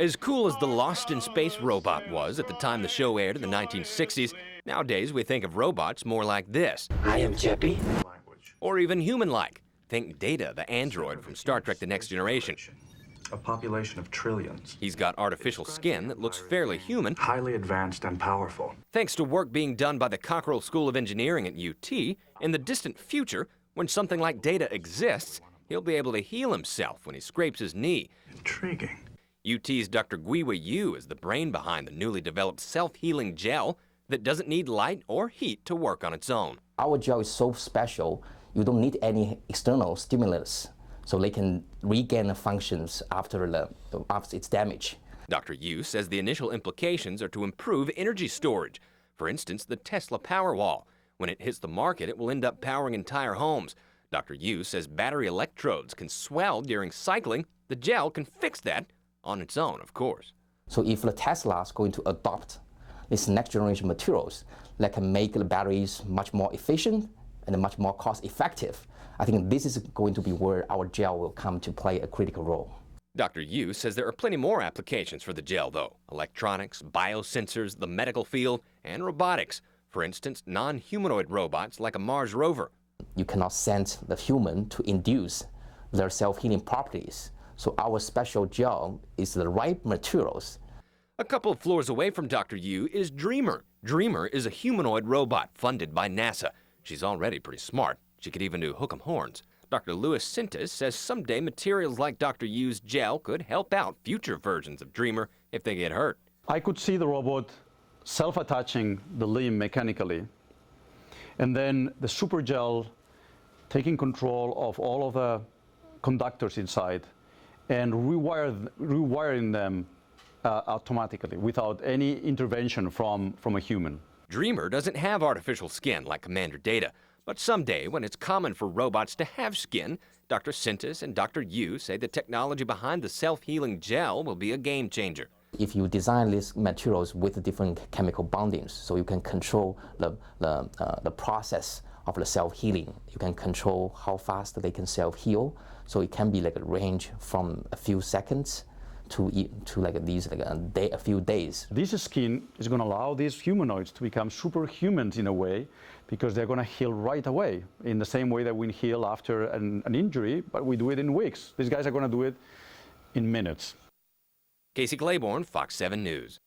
As cool as the Lost in Space robot was at the time the show aired in the 1960s, nowadays we think of robots more like this. I am Jeppy. Or even human-like. Think Data, the android from Star Trek The Next Generation. A population of trillions. He's got artificial skin that looks fairly human. Highly advanced and powerful. Thanks to work being done by the Cockrell School of Engineering at UT, in the distant future, when something like Data exists, he'll be able to heal himself when he scrapes his knee. Intriguing. UT's Dr. Guiwa Yu is the brain behind the newly developed self-healing gel that doesn't need light or heat to work on its own. Our gel is so special, you don't need any external stimulus, so they can regain the functions after its damage. Dr. Yu says the initial implications are to improve energy storage. For instance, the Tesla Powerwall. When it hits the market, it will end up powering entire homes. Dr. Yu says battery electrodes can swell during cycling. The gel can fix that on its own, of course. So if the Tesla is going to adopt these next generation materials that can make the batteries much more efficient and much more cost effective, I think this is going to be where our gel will come to play a critical role. Dr. Yu says there are plenty more applications for the gel, though. Electronics, biosensors, the medical field, and robotics. For instance, non-humanoid robots like a Mars rover. You cannot send the human to induce their self-healing properties. So our special gel is the right materials. A couple of floors away from Dr. Yu is Dreamer. Dreamer is a humanoid robot funded by NASA. She's already pretty smart. She could even do hook 'em horns. Dr. Louis Sintes says someday materials like Dr. Yu's gel could help out future versions of Dreamer if they get hurt. I could see the robot self-attaching the limb mechanically, and then the super gel taking control of all of the conductors inside and rewiring them automatically without any intervention from a human. Dreamer doesn't have artificial skin like Commander Data, but someday when it's common for robots to have skin, Dr. Sintes and Dr. Yu say the technology behind the self-healing gel will be a game changer. If you design these materials with different chemical bondings, so you can control the process of the self-healing. You can control how fast they can self-heal. So it can be like a range from a few seconds to like a few days. This skin is going to allow these humanoids to become superhumans in a way, because they're going to heal right away in the same way that we heal after an injury, but we do it in weeks. These guys are going to do it in minutes. Casey Claiborne, Fox 7 News.